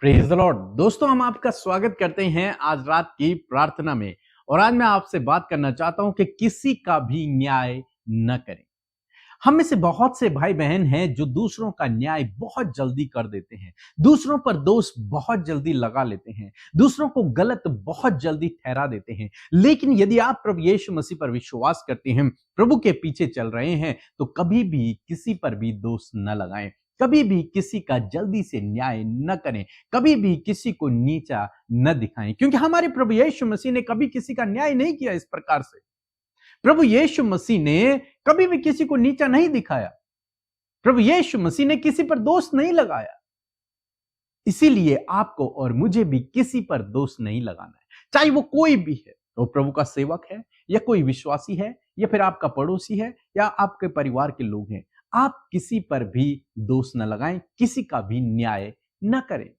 Praise the Lord. दोस्तों, हम आपका स्वागत करते हैं आज रात की प्रार्थना में। और आज मैं आपसे बात करना चाहता हूं कि किसी का भी न्याय न करें। हम में से बहुत से भाई बहन हैं जो दूसरों का न्याय बहुत जल्दी कर देते हैं, दूसरों पर दोष बहुत जल्दी लगा लेते हैं, दूसरों को गलत बहुत जल्दी ठहरा देते हैं। लेकिन यदि आप प्रभु यीशु मसीह पर विश्वास करते हैं, प्रभु के पीछे चल रहे हैं, तो कभी भी किसी पर भी दोष न लगाएं, कभी भी किसी का जल्दी से न्याय न करें, कभी भी किसी को नीचा न दिखाएं, क्योंकि हमारे प्रभु यीशु मसीह ने कभी किसी का न्याय नहीं किया। इस प्रकार से प्रभु यीशु मसीह ने कभी भी किसी को नीचा नहीं दिखाया, प्रभु यीशु मसीह ने किसी पर दोष नहीं लगाया। इसीलिए आपको और मुझे भी किसी पर दोष नहीं लगाना है, चाहे वो कोई भी है, वो प्रभु का सेवक है या कोई विश्वासी है या फिर आपका पड़ोसी है या आपके परिवार के लोग हैं। आप किसी पर भी दोष न लगाएं, किसी का भी न्याय न करें।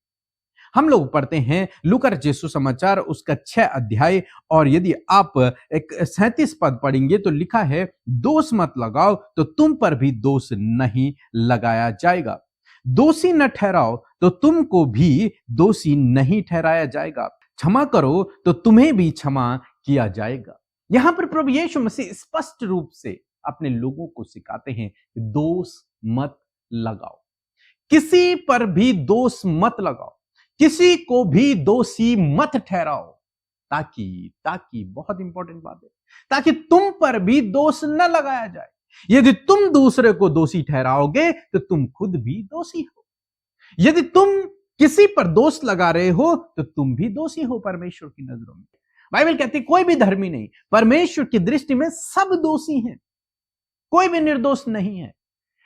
हम लोग पढ़ते हैं लूका रचित सुसमाचार उसका 6 अध्याय, और यदि आप एक 37 पद पढ़ेंगे तो लिखा है, दोष मत लगाओ तो तुम पर भी दोष नहीं लगाया जाएगा, दोषी न ठहराओ तो तुमको भी दोषी नहीं ठहराया जाएगा, क्षमा करो तो तुम्हें भी क्षमा किया जाएगा। यहां पर प्रभु यीशु मसीह स्पष्ट रूप से अपने लोगों को सिखाते हैं कि दोष मत लगाओ, किसी पर भी दोष मत लगाओ, किसी को भी दोषी मत ठहराओ, ताकि बहुत इंपॉर्टेंट बात है, ताकि तुम पर भी दोष न लगाया जाए। यदि तुम दूसरे को दोषी ठहराओगे तो तुम खुद भी दोषी हो। यदि तुम किसी पर दोष लगा रहे हो तो तुम भी दोषी हो परमेश्वर की नजरों में। बाइबल कहती है कोई भी धर्मी नहीं, परमेश्वर की दृष्टि में सब दोषी हैं, कोई भी निर्दोष नहीं है।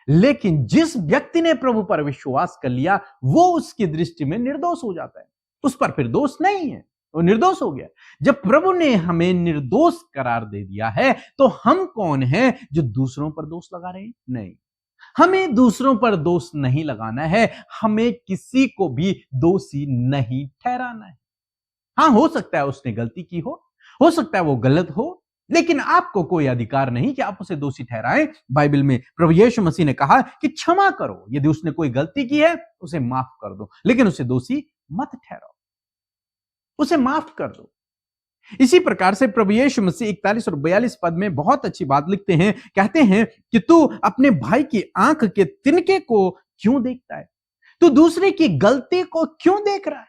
लेकिन जिस व्यक्ति ने प्रभु पर विश्वास कर लिया, वो उसकी दृष्टि में निर्दोष हो जाता है, उस पर फिर दोष नहीं है, वो निर्दोष हो गया। जब प्रभु ने हमें निर्दोष करार दे दिया है, तो हम कौन हैं जो दूसरों पर दोष लगा रहे हैं? नहीं, हमें दूसरों पर दोष नहीं लगाना है, हमें किसी को भी दोषी नहीं ठहराना है। हाँ, हो सकता है उसने गलती की हो सकता है वो गलत हो, लेकिन आपको कोई अधिकार नहीं कि आप उसे दोषी ठहराएं। बाइबल में प्रभु यीशु मसीह ने कहा कि क्षमा करो, यदि उसने कोई गलती की है उसे माफ कर दो, लेकिन उसे दोषी मत ठहराओ, उसे माफ कर दो। इसी प्रकार से प्रभु यीशु मसीह 41 और 42 पद में बहुत अच्छी बात लिखते हैं, कहते हैं कि तू अपने भाई की आंख के तिनके को क्यों देखता है, तू दूसरे की गलती को क्यों देख रहा है?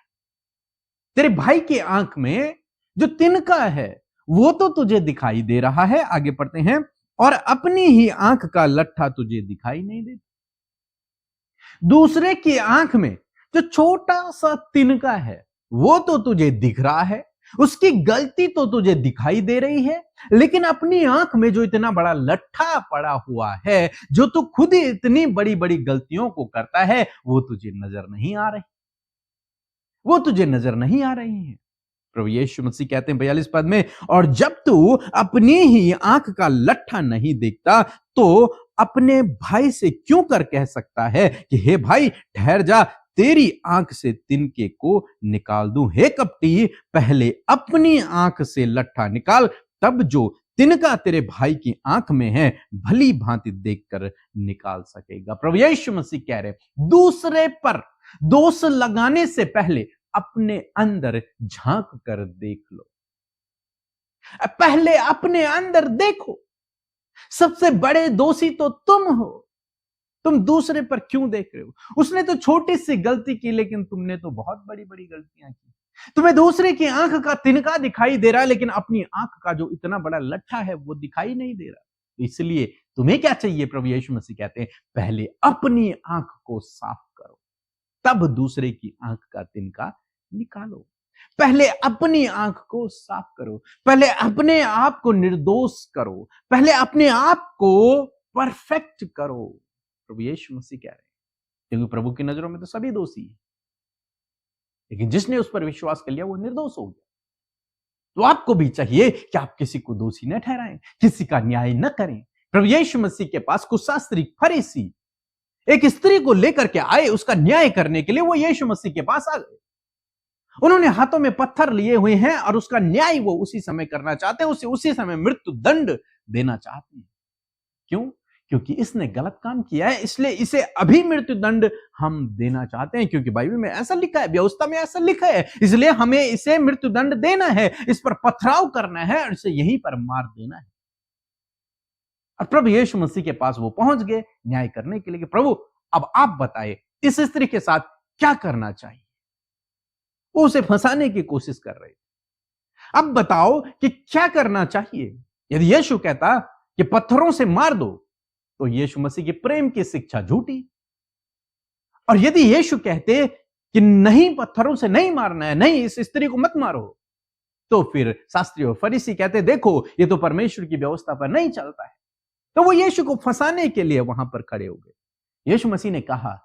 तेरे भाई की आंख में जो तिनका है वो तो तुझे दिखाई दे रहा है, आगे पढ़ते हैं, और अपनी ही आंख का लट्ठा तुझे दिखाई नहीं देता। दूसरे की आंख में जो छोटा सा तिनका है वो तो तुझे दिख रहा है, उसकी गलती तो तुझे दिखाई दे रही है, लेकिन अपनी आंख में जो इतना बड़ा लट्ठा पड़ा हुआ है, जो तू खुद ही इतनी बड़ी बड़ी गलतियों को करता है, वो तुझे नजर नहीं आ रही, वो तुझे नजर नहीं आ रही है। प्रभु यीशु मसीह कहते हैं 42 पद में, और जब तू अपनी ही आंख का लट्ठा नहीं देखता तो अपने भाई से क्यों कर कह सकता है कि हे भाई ठहर जा, तेरी आंख से तिनके को निकाल दूं। हे कपटी, पहले अपनी आंख से लट्ठा निकाल, तब जो तिनका तेरे भाई की आंख में है भली भांति देखकर निकाल सकेगा। प्रभु यीशु मसीह कह रहे दूसरे पर दोष लगाने से पहले अपने अंदर झांक कर देख लो, पहले अपने अंदर देखो। सबसे बड़े दोषी तो तुम हो, तुम दूसरे पर क्यों देख रहे हो? उसने तो छोटी सी गलती की, लेकिन तुमने तो बहुत बड़ी बड़ी गलतियां की। तुम्हें दूसरे की आंख का तिनका दिखाई दे रहा है, लेकिन अपनी आंख का जो इतना बड़ा लट्ठा है वो दिखाई नहीं दे रहा। इसलिए तुम्हें क्या चाहिए? प्रभु यीशु मसीह कहते हैं पहले अपनी आंख को साफ करो, तब दूसरे की आंख का तिनका निकालो। पहले अपनी आंख को साफ करो, पहले अपने आप को निर्दोष करो, पहले अपने आप को परफेक्ट करो। प्रभु यीशु मसीह कह रहे हैं, क्योंकि प्रभु की नजरों में तो सभी दोषी है, लेकिन जिसने उस पर विश्वास कर लिया वो निर्दोष हो गया। तो आपको भी चाहिए कि आप किसी को दोषी न ठहराएं, किसी का न्याय न करें। प्रभु यीशु मसीह के पास कुछ शास्त्री फरीसी एक स्त्री को लेकर के आए, उसका न्याय करने के लिए वो यीशु मसीह के पास आ गए। उन्होंने हाथों में पत्थर लिए हुए हैं और उसका न्याय वो उसी समय करना चाहते हैं, उसे उसी समय मृत्यु दंड देना चाहते हैं। क्यों? क्योंकि इसने गलत काम किया है, इसलिए इसे अभी मृत्यु दंड हम देना चाहते हैं, क्योंकि बाइबल में ऐसा लिखा है, व्यवस्था में ऐसा लिखा है, इसलिए हमें इसे मृत्यु दंड देना है, इस पर पथराव करना है और इसे यहीं पर मार देना है। और प्रभु यीशु मसीह के पास वो पहुंच गए न्याय करने के लिए कि प्रभु अब आप बताइए इस स्त्री के साथ क्या करना चाहिए। वो उसे फंसाने की कोशिश कर रहे थे। अब बताओ कि क्या करना चाहिए। यदि यीशु कहता कि पत्थरों से मार दो, तो यीशु मसीह के प्रेम की शिक्षा झूठी। और यदि यीशु कहते कि नहीं, पत्थरों से नहीं मारना है, नहीं इस स्त्री को मत मारो, तो फिर शास्त्री और फरीसी कहते देखो ये तो परमेश्वर की व्यवस्था पर नहीं चलता है। तो वो यीशु को फंसाने के लिए वहां पर खड़े हो गए। यीशु मसीह ने कहा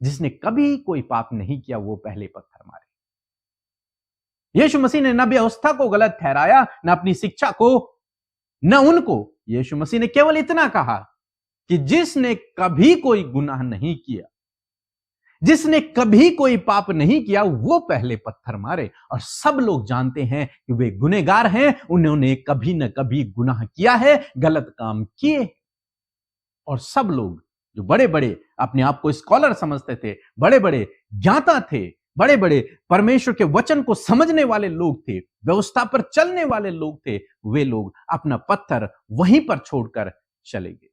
जिसने कभी कोई पाप नहीं किया वो पहले पत्थर मारे। यीशु मसीह ने न व्यवस्था को गलत ठहराया, न अपनी शिक्षा को, न उनको। यीशु मसीह ने केवल इतना कहा कि जिसने कभी कोई गुनाह नहीं किया, जिसने कभी कोई पाप नहीं किया, वो पहले पत्थर मारे। और सब लोग जानते हैं कि वे गुनहगार हैं, उन्होंने कभी न कभी गुनाह किया है, गलत काम किए। और सब लोग जो बड़े बड़े अपने आप को स्कॉलर समझते थे, बड़े बड़े ज्ञाता थे, बड़े बड़े परमेश्वर के वचन को समझने वाले लोग थे, व्यवस्था पर चलने वाले लोग थे, वे लोग अपना पत्थर वहीं पर छोड़कर चले गए।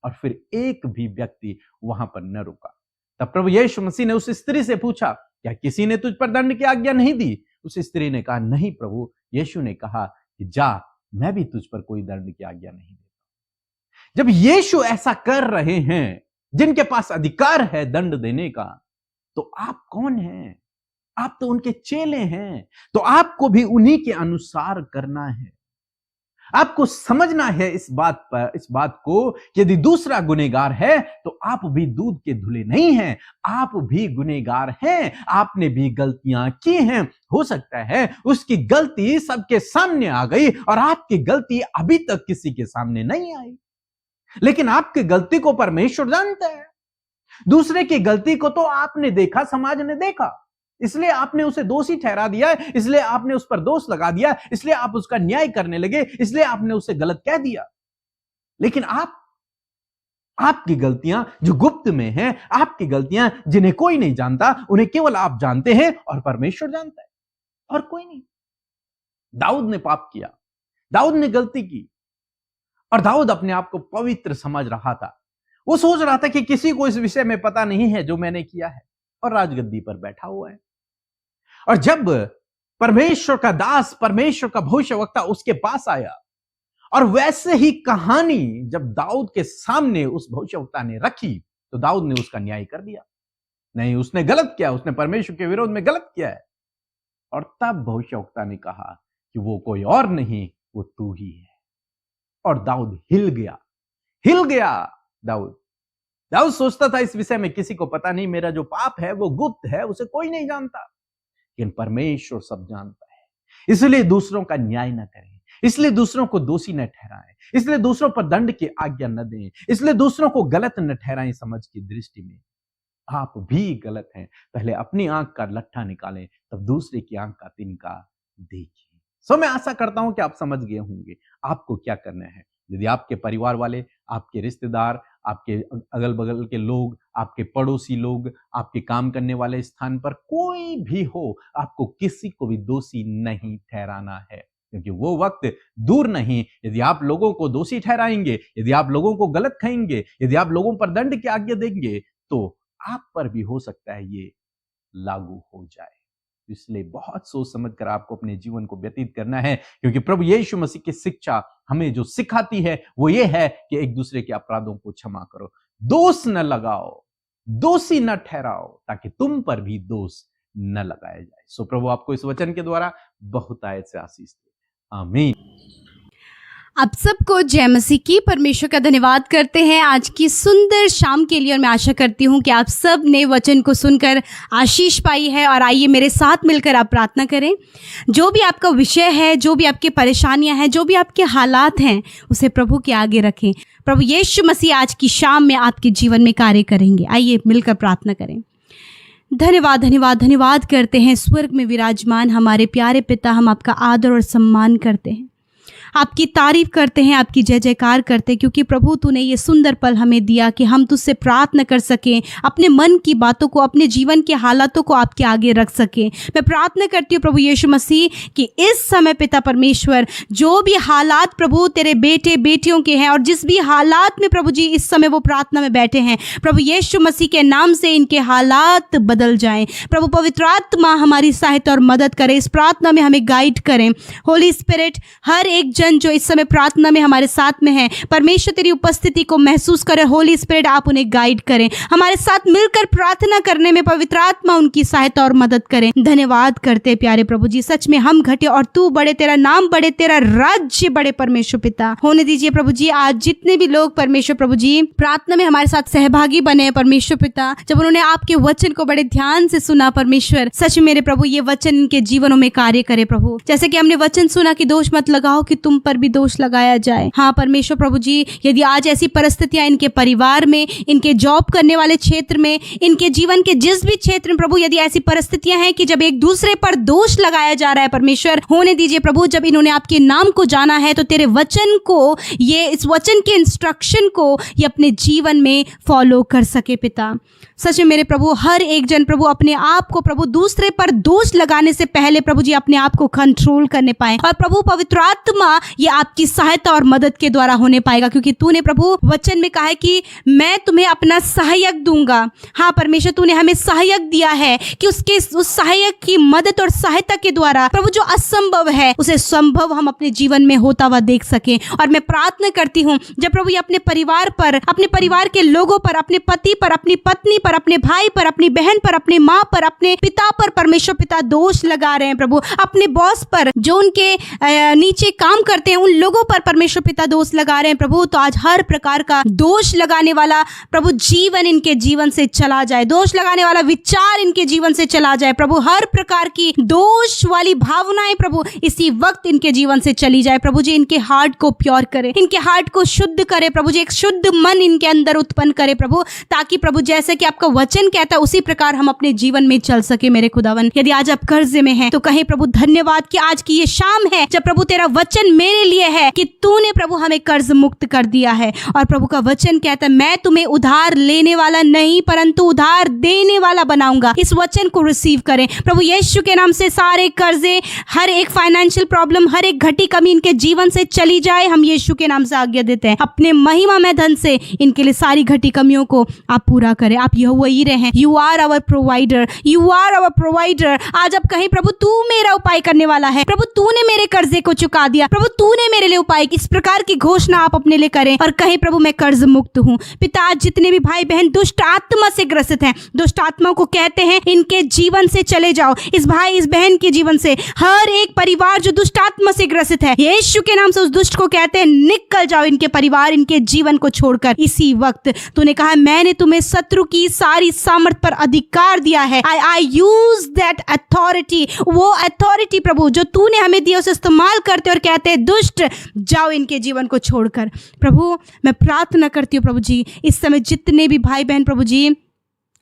और फिर एक भी व्यक्ति वहां पर न रुका। तब प्रभु यीशु मसीह ने उस स्त्री से पूछा, क्या किसी ने तुझ पर दंड की आज्ञा नहीं दी? उस स्त्री ने कहा, नहीं प्रभु। यीशु ने कहा कि जा, मैं भी तुझ पर कोई दंड की आज्ञा नहीं देता। जब यीशु ऐसा कर रहे हैं, जिनके पास अधिकार है दंड देने का, तो आप कौन हैं? आप तो उनके चेले हैं, तो आपको भी उन्हीं के अनुसार करना है। आपको समझना है इस बात को कि यदि दूसरा गुनहगार है तो आप भी दूध के धुले नहीं हैं, आप भी गुनहगार हैं, आपने भी गलतियां की हैं। हो सकता है उसकी गलती सबके सामने आ गई और आपकी गलती अभी तक किसी के सामने नहीं आई, लेकिन आपकी गलती को परमेश्वर जानता है। दूसरे की गलती को तो आपने देखा, समाज ने देखा, इसलिए आपने उसे दोषी ठहरा दिया, इसलिए आपने उस पर दोष लगा दिया, इसलिए आप उसका न्याय करने लगे, इसलिए आपने उसे गलत कह दिया। लेकिन आपकी गलतियां जो गुप्त में हैं, आपकी गलतियां जिन्हें कोई नहीं जानता, उन्हें केवल आप जानते हैं और परमेश्वर जानता है, और कोई नहीं। दाऊद ने पाप किया, दाऊद ने गलती की, और दाऊद अपने आप को पवित्र समझ रहा था। वो सोच रहा था कि किसी को इस विषय में पता नहीं है जो मैंने किया है, और राजगद्दी पर बैठा हुआ है। और जब परमेश्वर का दास, परमेश्वर का भविष्यवक्ता उसके पास आया, और वैसे ही कहानी जब दाऊद के सामने उस भविष्यवक्ता ने रखी, तो दाऊद ने उसका न्याय कर दिया। नहीं, उसने गलत किया, उसने परमेश्वर के विरोध में गलत किया है। और तब भविष्यवक्ता ने कहा कि वो कोई और नहीं, वो तू ही है। और दाऊद हिल गया। दाऊद सोचता था इस विषय में किसी को पता नहीं, मेरा जो पाप है वो गुप्त है, उसे कोई नहीं जानता, लेकिन परमेश्वर सब जानता है। इसलिए दूसरों का न्याय न करें, इसलिए दूसरों को दोषी न ठहराएं, इसलिए दूसरों पर दंड की आज्ञा न दें, इसलिए दूसरों को गलत न ठहराएं। समझ की दृष्टि में आप भी गलत हैं। पहले अपनी आंख का लट्ठा निकालें, तब दूसरे की आंख का तिनका देखिए। सो मैं आशा करता हूं कि आप समझ गए होंगे आपको क्या करना है। यदि आपके परिवार वाले, आपके रिश्तेदार, आपके अगल बगल के लोग, आपके पड़ोसी लोग, आपके काम करने वाले स्थान पर कोई भी हो, आपको किसी को भी दोषी नहीं ठहराना है, क्योंकि वो वक्त दूर नहीं। यदि आप लोगों को दोषी ठहराएंगे, यदि आप लोगों को गलत कहेंगे, यदि आप लोगों पर दंड की आज्ञा देंगे, तो आप पर भी हो सकता है ये लागू हो जाए। इसलिए बहुत सोच समझकर आपको अपने जीवन को व्यतीत करना है, क्योंकि प्रभु यीशु मसीह की शिक्षा हमें जो सिखाती है वो ये है कि एक दूसरे के अपराधों को क्षमा करो, दोष न लगाओ, दोषी न ठहराओ, ताकि तुम पर भी दोष न लगाया जाए। सो प्रभु आपको इस वचन के द्वारा बहुत आयत से आशीष दे। आमीन। आप सबको जय मसीह की। परमेश्वर का धन्यवाद करते हैं आज की सुंदर शाम के लिए, और मैं आशा करती हूँ कि आप सब ने वचन को सुनकर आशीष पाई है। और आइए मेरे साथ मिलकर आप प्रार्थना करें। जो भी आपका विषय है, जो भी आपकी परेशानियां हैं, जो भी आपके हालात हैं, उसे प्रभु के आगे रखें। प्रभु यीशु मसीह आज की शाम में आपके जीवन में कार्य करेंगे। आइए मिलकर प्रार्थना करें। धन्यवाद धन्यवाद धन्यवाद करते हैं स्वर्ग में विराजमान हमारे प्यारे पिता, हम आपका आदर और सम्मान करते हैं। आपकी तारीफ करते हैं, आपकी जय जयकार करते हैं, क्योंकि प्रभु तूने ये सुंदर पल हमें दिया कि हम तुझसे प्रार्थना कर सकें, अपने मन की बातों को, अपने जीवन के हालातों को आपके आगे रख सकें। मैं प्रार्थना करती हूँ प्रभु यीशु मसीह कि इस समय पिता परमेश्वर, जो भी हालात प्रभु तेरे बेटे बेटियों के हैं और जिस भी हालात में प्रभु जी इस समय वो प्रार्थना में बैठे हैं, प्रभु यीशु मसीह के नाम से इनके हालात बदल जाएं। प्रभु पवित्र आत्मा हमारी सहायता और मदद करे, इस प्रार्थना में हमें गाइड करें। होली स्पिरिट, हर एक जन जो इस समय प्रार्थना में हमारे साथ में है, परमेश्वर तेरी उपस्थिति को महसूस करे। होली स्पिरिट आप उन्हें गाइड करें, हमारे साथ मिलकर प्रार्थना करने में पवित्र आत्मा उनकी सहायता और मदद करें। धन्यवाद करते प्यारे प्रभु जी, सच में हम घटे और तू बड़े, तेरा नाम बड़े, तेरा राज्य बड़े परमेश्वर पिता। होने दीजिए प्रभु जी, आज जितने भी लोग परमेश्वर प्रभु जी प्रार्थना में हमारे साथ सहभागी बने परमेश्वर पिता, जब उन्होंने आपके वचन को बड़े ध्यान से सुना परमेश्वर, सच मेरे प्रभु ये वचन इनके जीवनों में कार्य करे प्रभु। जैसे कि हमने वचन सुना कि दोष मत लगाओ कि तुम पर भी दोष लगाया जाए। हाँ परमेश्वर प्रभु जी, यदि आज ऐसी परिस्थितियां इनके परिवार में, इनके जॉब करने वाले क्षेत्र में, इनके जीवन के जिस भी क्षेत्र में प्रभु यदि ऐसी परिस्थितियां हैं कि जब एक दूसरे पर दोष लगाया जा रहा है परमेश्वर, होने दीजिए प्रभु, जब इन्होंने आपके नाम को जाना है तो तेरे वचन को, ये इस वचन के इंस्ट्रक्शन को ये अपने जीवन में फॉलो कर सके पिता। सच में मेरे प्रभु, हर एक जन प्रभु अपने आप को प्रभु दूसरे पर दोष लगाने से पहले प्रभु जी अपने आप को कंट्रोल करने पाए, और प्रभु पवित्र आत्मा ये आपकी सहायता और मदद के द्वारा होने पाएगा, क्योंकि तूने प्रभु वचन में कहा है कि मैं तुम्हें अपना सहायक दूंगा। हाँ परमेश्वर, तूने हमें सहायक दिया है कि उस सहायक की मदद और सहायता के द्वारा प्रभु जो असंभव है उसे संभव हम अपने जीवन में होता हुआ देख सके। और मैं प्रार्थना करती हूँ जब प्रभु ये अपने परिवार पर, अपने परिवार के लोगों पर, अपने पति पर, अपनी पत्नी पर, अपने भाई पर, अपनी बहन पर, अपने माँ पर, अपने पिता पर परमेश्वर पिता दोष लगा रहे हैं प्रभु, अपने बॉस पर, जो उनके नीचे काम करते हैं उन लोगों पर परमेश्वर पिता दोष लगा रहे हैं प्रभु, तो आज हर प्रकार का दोष लगाने वाला प्रभु जीवन इनके जीवन से चला जाए, दोष लगाने वाला विचार इनके जीवन से चला जाए प्रभु, हर प्रकार की दोष वाली भावनाएं प्रभु इसी वक्त इनके जीवन से चली जाए प्रभु जी। इनके हार्ट को प्योर करे, इनके हार्ट को शुद्ध करे प्रभु जी, एक शुद्ध मन इनके अंदर उत्पन्न करे प्रभु, ताकि प्रभु जैसे कि आपका वचन कहता है उसी प्रकार हम अपने जीवन में चल सके मेरे खुदावन। यदि आज आप कर्जे में हैं तो कहें प्रभु धन्यवाद कि आज की ये शाम है जब प्रभु तेरा वचन मेरे लिए है कि तूने प्रभु हमें कर्ज मुक्त कर दिया है, और प्रभु का वचन कहता है मैं तुम्हें उधार लेने वाला नहीं परंतु उधार देने वाला बनाऊंगा। इस वचन को रिसीव करें प्रभु यीशु के नाम से। सारे कर्जे, हर एक फाइनेंशियल प्रॉब्लम, हर एक घटी कमी इनके जीवन से चली जाए, हम यीशु के नाम से आज्ञा देते हैं। अपने महिमा में धन से इनके लिए सारी घटी कमियों को आप पूरा करें। आप यहोवा यीरे हैं, you are our provider, you are our provider. आज आप कहीं प्रभु तू मेरा उपाय करने वाला है, प्रभु तूने मेरे कर्जे को चुका दिया, प्रभु तूने मेरे लिए उपाय, इस प्रकार की घोषणा आप अपने लिए करें और कहीं प्रभु मैं कर्ज मुक्त हूँ। पिता आज जितने भी भाई बहन दुष्ट आत्मा से ग्रसित हैं, दुष्ट आत्मा को कहते हैं इनके जीवन से चले जाओ, इस भाई इस बहन के जीवन से, हर एक परिवार जो दुष्ट आत्मा से ग्रसित है यीशु के नाम से उस दुष्ट को कहते हैं निकल जाओ इनके परिवार, इनके जीवन को छोड़कर। इसी वक्त तूने कहा मैंने तुम्हें शत्रु की सारी सामर्थ पर अधिकार दिया है, आई यूज दैट अथॉरिटी, वो अथॉरिटी प्रभु जो तूने हमें दिया उसे इस्तेमाल करते और कहते हैं दुष्ट जाओ इनके जीवन को छोड़कर। प्रभु मैं प्रार्थना करती हूँ प्रभु जी, इस समय जितने भी भाई बहन प्रभु जी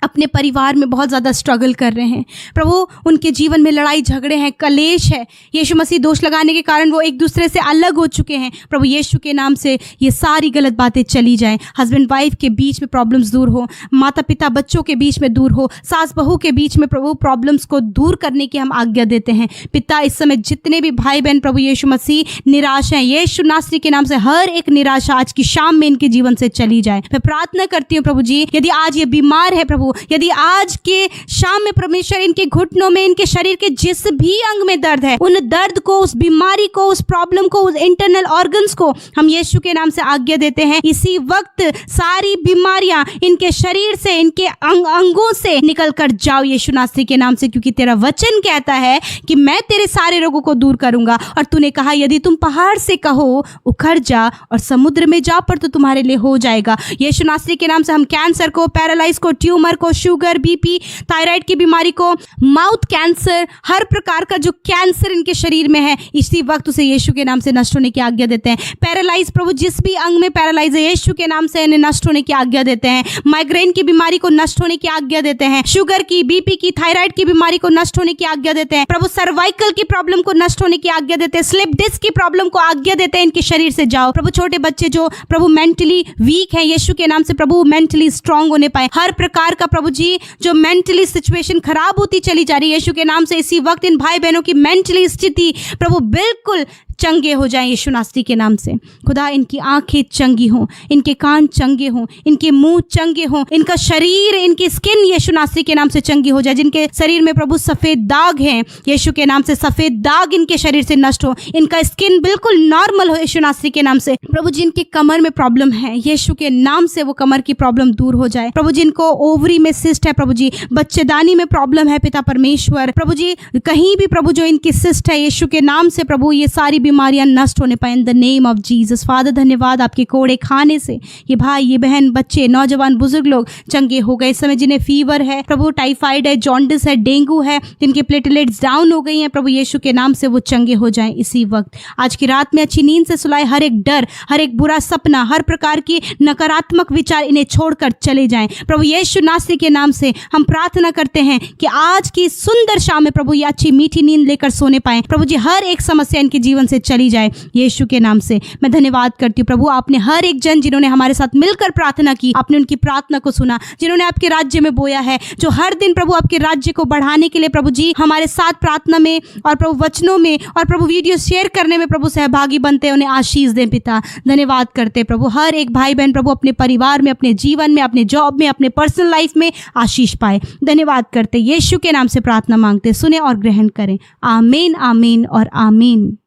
अपने परिवार में बहुत ज़्यादा स्ट्रगल कर रहे हैं प्रभु, उनके जीवन में लड़ाई झगड़े हैं, कलेश है, यीशु मसीह दोष लगाने के कारण वो एक दूसरे से अलग हो चुके हैं प्रभु यीशु के नाम से ये सारी गलत बातें चली जाएं, हस्बैंड वाइफ के बीच में प्रॉब्लम्स दूर हो, माता पिता बच्चों के बीच में दूर हो, सास बहू के बीच में प्रभु प्रॉब्लम्स को दूर करने की हम आज्ञा देते हैं। पिता इस समय जितने भी भाई बहन प्रभु यीशु मसीह निराश हैं, यीशु नासरी के नाम से हर एक निराशा आज की शाम में इनके जीवन से चली जाए। मैं प्रार्थना करती हूँ प्रभु जी, यदि आज ये बीमार है प्रभु, यदि आज के शाम में परमेश्वर इनके घुटनों में, इनके शरीर के जिस भी अंग में दर्द है, उन दर्द को, उस बीमारी को, उस प्रॉब्लम को, उस इंटरनल ऑर्गन्स को हम यीशु के नाम से आज्ञा देते हैं। इसी वक्त सारी बीमारियां इनके शरीर से, इनके अंगों से निकल कर जाओ यीशु नासरी के नाम से, क्योंकि तेरा वचन कहता है कि मैं तेरे सारे रोगों को दूर करूंगा। और तूने कहा यदि तुम पहाड़ से कहो उखड़ जा और समुद्र में जा पर तो तुम्हारे लिए हो जाएगा। यीशु नासरी के नाम से हम कैंसर को, पैरालाइज को, ट्यूमर को, शुगर, बीपी, थायराइड की बीमारी को, माउथ कैंसर, हर प्रकार का जो कैंसर इनके शरीर में है, इसी वक्त उसे यीशु के नाम से नष्ट होने की आज्ञा देते हैं। पैरालाइज, प्रभु जिस भी अंग में पैरालाइज है, यीशु के नाम से इन्हें नष्ट होने की आज्ञा देते हैं। माइग्रेन की बीमारी को नष्ट होने की आज्ञा देते हैं। शुगर की, बीपी की, थायराइड की बीमारी को नष्ट होने की आज्ञा देते हैं। प्रभु सर्वाइकल की प्रॉब्लम को नष्ट होने की आज्ञा देते हैं। स्लिप डिस्क की प्रॉब्लम को आज्ञा देते हैं इनके शरीर से जाओ। प्रभु छोटे बच्चे जो प्रभु मेंटली वीक हैं, यीशु के नाम से प्रभु मेंटली स्ट्रांग होने पाए। हर प्रकार का प्रभु जी जो मेंटली सिचुएशन खराब होती चली जा रही है, यीशु के नाम से इसी वक्त इन भाई बहनों की मेंटली स्थिति प्रभु बिल्कुल चंगे हो जाएं यीशु नासरी के नाम से। खुदा इनकी आंखें चंगी हों, इनके कान चंगे हों, इनके मुंह चंगे हों, इनका शरीर, इनकी स्किन यीशु नासरी के नाम से चंगी हो जाए। जिनके शरीर में प्रभु सफ़ेद दाग हैं, यीशु के नाम से सफ़ेद दाग इनके शरीर से नष्ट हो, इनका स्किन बिल्कुल नॉर्मल हो यीशु नासरी के नाम से। प्रभु जिनके कमर में प्रॉब्लम है, यीशु के नाम से वो कमर की प्रॉब्लम दूर हो जाए। प्रभु जिनको ओवरी में सिस्ट है, प्रभु जी बच्चेदानी में प्रॉब्लम है, पिता परमेश्वर प्रभु जी कहीं भी प्रभु जो इनकी सिस्ट है, यीशु के नाम से प्रभु ये सारी बीमारियां नष्ट होने पाए in the name of Jesus. Father धन्यवाद, आपके कोड़े खाने से ये भाई, ये बहन, बच्चे, नौजवान, बुजुर्ग लोग चंगे हो गए। इस समय जिन्हें फीवर है प्रभु, टाइफाइड है, जॉन्डिस है, डेंगू है, जिनके प्लेटलेट्स डाउन हो गई हैं, प्रभु यीशु के नाम से वो चंगे हो जाएं इसी वक्त। आज की रात में अच्छी नींद से सुलाए, हर एक डर, हर एक बुरा सपना, हर प्रकार की नकारात्मक विचार इन्हें छोड़कर चले जाएं। प्रभु यीशु नासरी के नाम से हम प्रार्थना करते हैं कि आज की सुंदर शाम में प्रभु ये अच्छी मीठी नींद लेकर सोने पाए। प्रभु जी हर एक समस्या इनके जीवन से चली जाए यीशु के नाम से। मैं धन्यवाद करती हूँ प्रभु, आपने हर एक जन जिन्होंने हमारे साथ मिलकर प्रार्थना की, आपने उनकी प्रार्थना को सुना, जिन्होंने आपके राज्य में बोया है, जो हर दिन प्रभु आपके राज्य को बढ़ाने के लिए प्रभु जी हमारे साथ प्रार्थना में और प्रभु वचनों में और प्रभु वीडियो शेयर करने में प्रभु सहभागी बनते हैं, उन्हें आशीष दें पिता। धन्यवाद करते प्रभु, हर एक भाई बहन प्रभु अपने परिवार में, अपने जीवन में, अपने जॉब में, अपने पर्सनल लाइफ में आशीष पाए। धन्यवाद करते, यीशु के नाम से प्रार्थना मांगते, सुने और ग्रहण करें। आमीन, आमीन और आमीन।